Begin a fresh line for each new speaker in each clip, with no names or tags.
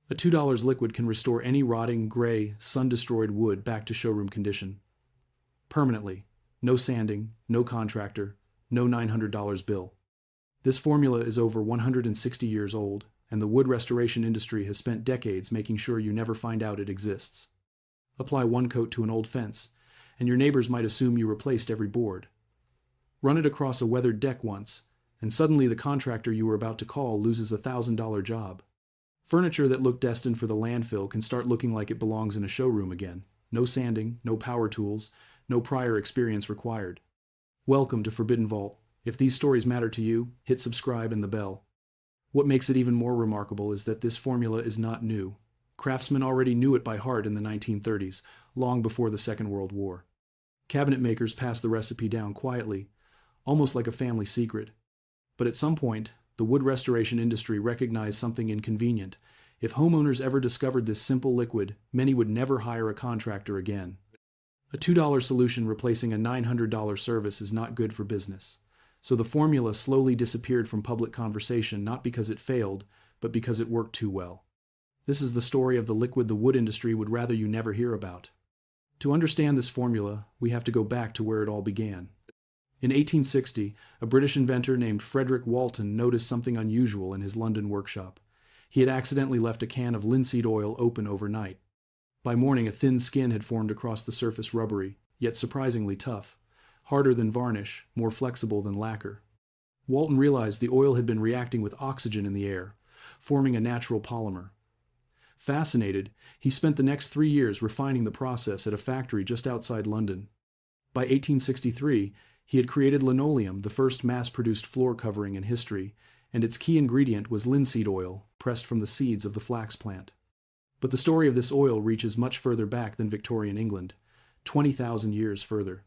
A $2 liquid can restore any rotting, gray, sun-destroyed wood back to showroom condition. Permanently. No sanding, no contractor, no $900 bill. This formula is over 160 years old, and the wood restoration industry has spent decades making sure you never find out it exists. Apply one coat to an old fence, and your neighbors might assume you replaced every board. Run it across a weathered deck once, and suddenly the contractor you were about to call loses a $1,000 job. Furniture that looked destined for the landfill can start looking like it belongs in a showroom again. No sanding, no power tools, no prior experience required. Welcome to Forbidden Vault. If these stories matter to you, hit subscribe and the bell. What makes it even more remarkable is that this formula is not new. Craftsmen already knew it by heart in the 1930s, long before the Second World War. Cabinet makers passed the recipe down quietly, almost like a family secret. But at some point, the wood restoration industry recognized something inconvenient. If homeowners ever discovered this simple liquid, many would never hire a contractor again. A $2 solution replacing a $900 service is not good for business. So the formula slowly disappeared from public conversation, not because it failed, but because it worked too well. This is the story of the liquid the wood industry would rather you never hear about. To understand this formula, we have to go back to where it all began. In 1860, a British inventor named Frederick Walton noticed something unusual in his London workshop. He had accidentally left a can of linseed oil open overnight. By morning, a thin skin had formed across the surface, rubbery, yet surprisingly tough, harder than varnish, more flexible than lacquer. Walton realized the oil had been reacting with oxygen in the air, forming a natural polymer. Fascinated, he spent the next 3 years refining the process at a factory just outside London. By 1863, he had created linoleum, the first mass-produced floor covering in history, and its key ingredient was linseed oil, pressed from the seeds of the flax plant. But the story of this oil reaches much further back than Victorian England, 20,000 years further.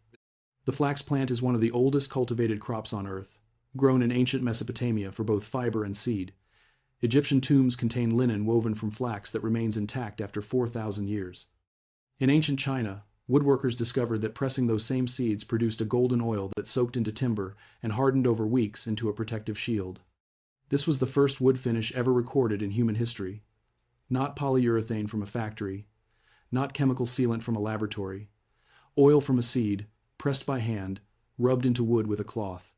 The flax plant is one of the oldest cultivated crops on Earth, grown in ancient Mesopotamia for both fiber and seed. Egyptian tombs contain linen woven from flax that remains intact after 4,000 years. In ancient China, woodworkers discovered that pressing those same seeds produced a golden oil that soaked into timber and hardened over weeks into a protective shield. This was the first wood finish ever recorded in human history. Not polyurethane from a factory, not chemical sealant from a laboratory. Oil from a seed, pressed by hand, rubbed into wood with a cloth.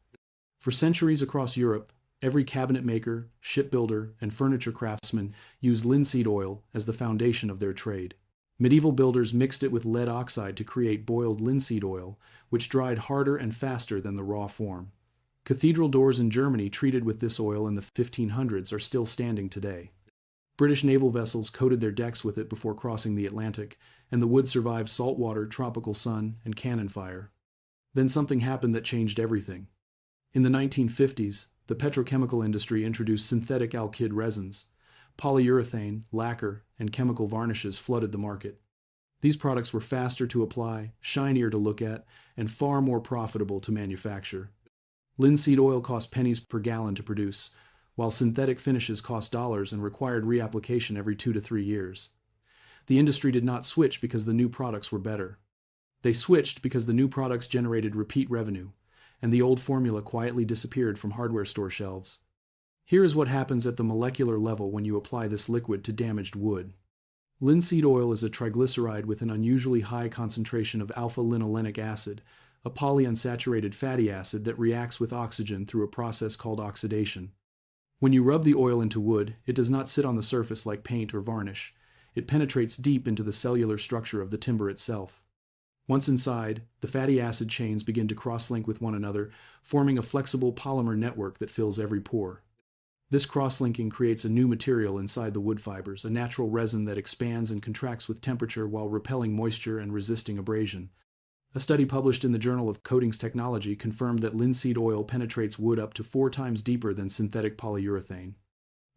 For centuries across Europe, every cabinet maker, shipbuilder, and furniture craftsman used linseed oil as the foundation of their trade. Medieval builders mixed it with lead oxide to create boiled linseed oil, which dried harder and faster than the raw form. Cathedral doors in Germany treated with this oil in the 1500s are still standing today. British naval vessels coated their decks with it before crossing the Atlantic, and the wood survived saltwater, tropical sun, and cannon fire. Then something happened that changed everything. In the 1950s, the petrochemical industry introduced synthetic alkyd resins. Polyurethane, lacquer, and chemical varnishes flooded the market. These products were faster to apply, shinier to look at, and far more profitable to manufacture. Linseed oil cost pennies per gallon to produce, while synthetic finishes cost dollars and required reapplication every 2 to 3 years. The industry did not switch because the new products were better. They switched because the new products generated repeat revenue, and the old formula quietly disappeared from hardware store shelves. Here is what happens at the molecular level when you apply this liquid to damaged wood. Linseed oil is a triglyceride with an unusually high concentration of alpha-linolenic acid, a polyunsaturated fatty acid that reacts with oxygen through a process called oxidation. When you rub the oil into wood, it does not sit on the surface like paint or varnish. It penetrates deep into the cellular structure of the timber itself. Once inside, the fatty acid chains begin to cross-link with one another, forming a flexible polymer network that fills every pore. This cross-linking creates a new material inside the wood fibers, a natural resin that expands and contracts with temperature while repelling moisture and resisting abrasion. A study published in the Journal of Coatings Technology confirmed that linseed oil penetrates wood up to 4 times deeper than synthetic polyurethane.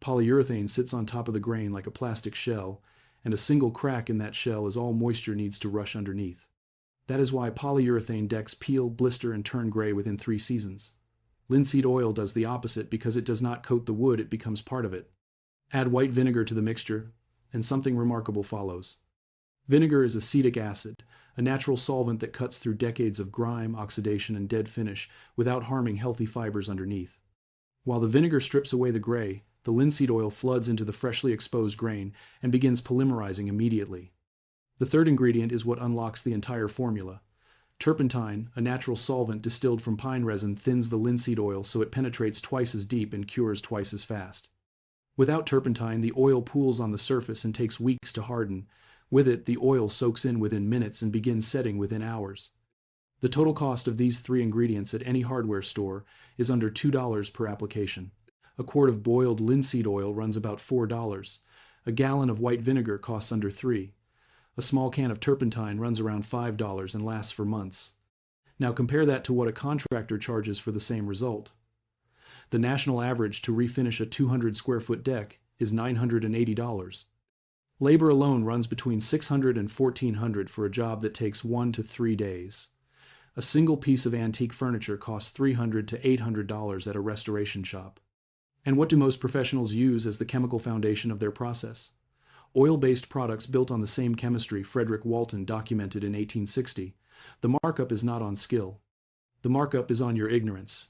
Polyurethane sits on top of the grain like a plastic shell, and a single crack in that shell is all moisture needs to rush underneath. That is why polyurethane decks peel, blister, and turn gray within 3 seasons. Linseed oil does the opposite because it does not coat the wood, it becomes part of it. Add white vinegar to the mixture, and something remarkable follows. Vinegar is acetic acid, a natural solvent that cuts through decades of grime, oxidation, and dead finish without harming healthy fibers underneath. While the vinegar strips away the gray, the linseed oil floods into the freshly exposed grain and begins polymerizing immediately. The third ingredient is what unlocks the entire formula. Turpentine, a natural solvent distilled from pine resin, thins the linseed oil so it penetrates twice as deep and cures twice as fast. Without turpentine, the oil pools on the surface and takes weeks to harden. With it, the oil soaks in within minutes and begins setting within hours. The total cost of these three ingredients at any hardware store is under $2 per application. A quart of boiled linseed oil runs about $4. A gallon of white vinegar costs under $3. A small can of turpentine runs around $5 and lasts for months. Now compare that to what a contractor charges for the same result. The national average to refinish a 200 square foot deck is $980. Labor alone runs between $600 and $1,400 for a job that takes 1 to 3 days. A single piece of antique furniture costs $300 to $800 at a restoration shop. And what do most professionals use as the chemical foundation of their process? Oil-based products built on the same chemistry Frederick Walton documented in 1860. The markup is not on skill. The markup is on your ignorance.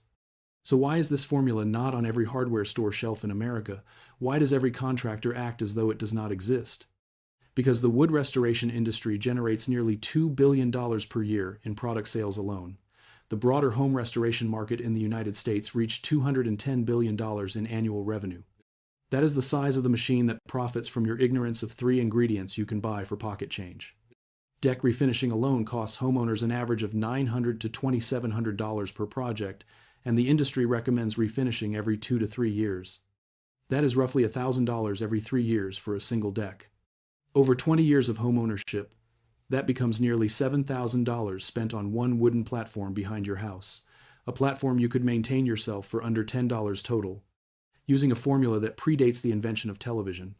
So why is this formula not on every hardware store shelf in America? Why does every contractor act as though it does not exist? Because the wood restoration industry generates nearly $2 billion per year in product sales alone. The broader home restoration market in the United States reached $210 billion in annual revenue. That is the size of the machine that profits from your ignorance of three ingredients you can buy for pocket change. Deck refinishing alone costs homeowners an average of $900 to $2,700 per project, and the industry recommends refinishing every 2 to 3 years. That is roughly $1,000 every 3 years for a single deck. Over 20 years of home ownership, that becomes nearly $7,000 spent on one wooden platform behind your house, a platform you could maintain yourself for under $10 total, using a formula that predates the invention of television.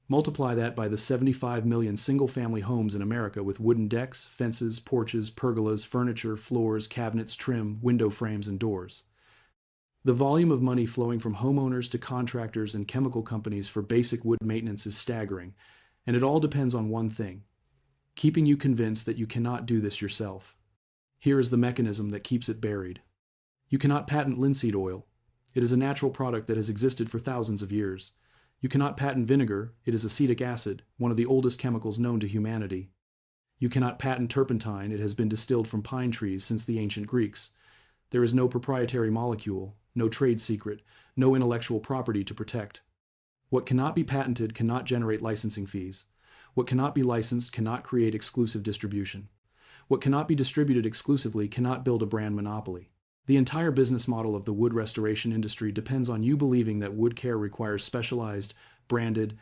Multiply that by the 75 million single-family homes in America with wooden decks, fences, porches, pergolas, furniture, floors, cabinets, trim, window frames, and doors. The volume of money flowing from homeowners to contractors and chemical companies for basic wood maintenance is staggering, and it all depends on one thing: keeping you convinced that you cannot do this yourself. Here is the mechanism that keeps it buried. You cannot patent linseed oil. It is a natural product that has existed for thousands of years. You cannot patent vinegar. It is acetic acid, one of the oldest chemicals known to humanity. You cannot patent turpentine. It has been distilled from pine trees since the ancient Greeks. There is no proprietary molecule, no trade secret, no intellectual property to protect. What cannot be patented cannot generate licensing fees. What cannot be licensed cannot create exclusive distribution. What cannot be distributed exclusively cannot build a brand monopoly. The entire business model of the wood restoration industry depends on you believing that wood care requires specialized, branded,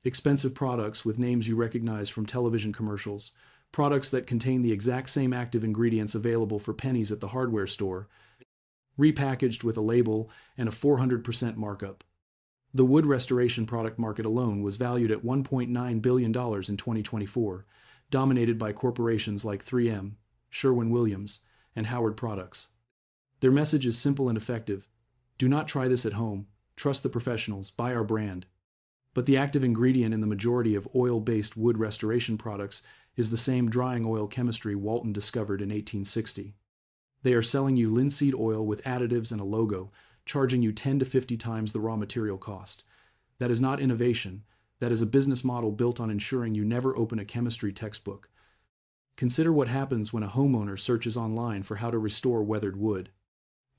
expensive products with names you recognize from television commercials, products that contain the exact same active ingredients available for pennies at the hardware store, repackaged with a label and a 400% markup. The wood restoration product market alone was valued at $1.9 billion in 2024, dominated by corporations like 3M, Sherwin-Williams, and Howard Products. Their message is simple and effective: do not try this at home, trust the professionals, buy our brand. But the active ingredient in the majority of oil-based wood restoration products is the same drying oil chemistry Walton discovered in 1860. They are selling you linseed oil with additives and a logo, charging you 10 to 50 times the raw material cost. That is not innovation. That is a business model built on ensuring you never open a chemistry textbook. Consider what happens when a homeowner searches online for how to restore weathered wood.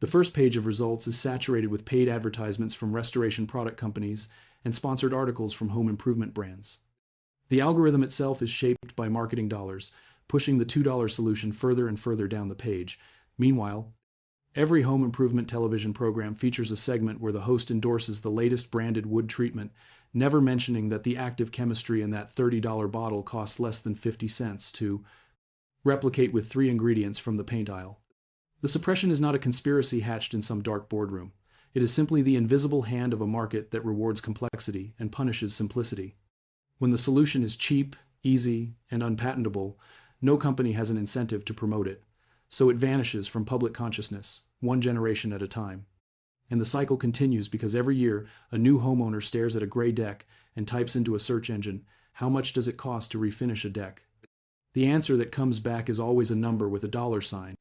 The first page of results is saturated with paid advertisements from restoration product companies and sponsored articles from home improvement brands. The algorithm itself is shaped by marketing dollars, pushing the $2 solution further and further down the page. Meanwhile, every home improvement television program features a segment where the host endorses the latest branded wood treatment, never mentioning that the active chemistry in that $30 bottle costs less than 50 cents to replicate with 3 ingredients from the paint aisle. The suppression is not a conspiracy hatched in some dark boardroom. It is simply the invisible hand of a market that rewards complexity and punishes simplicity. When the solution is cheap, easy, and unpatentable, no company has an incentive to promote it, so it vanishes from public consciousness, one generation at a time. And the cycle continues because every year a new homeowner stares at a gray deck and types into a search engine, "How much does it cost to refinish a deck?" The answer that comes back is always a number with a dollar sign,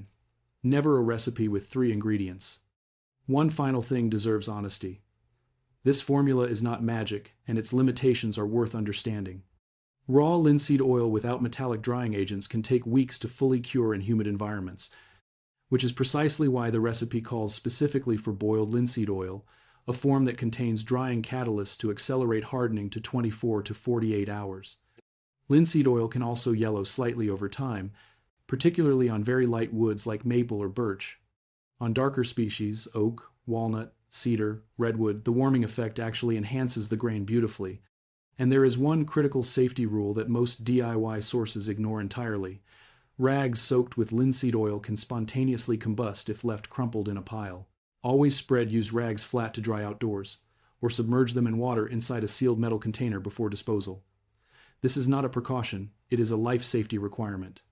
never a recipe with 3 ingredients. One final thing deserves honesty. This formula is not magic, and its limitations are worth understanding. Raw linseed oil without metallic drying agents can take weeks to fully cure in humid environments, which is precisely why the recipe calls specifically for boiled linseed oil, a form that contains drying catalysts to accelerate hardening to 24 to 48 hours. Linseed oil can also yellow slightly over time, particularly on very light woods like maple or birch. On darker species, oak, walnut, cedar, redwood, the warming effect actually enhances the grain beautifully. And there is one critical safety rule that most DIY sources ignore entirely. Rags soaked with linseed oil can spontaneously combust if left crumpled in a pile. Always spread used rags flat to dry outdoors, or submerge them in water inside a sealed metal container before disposal. This is not a precaution, it is a life safety requirement.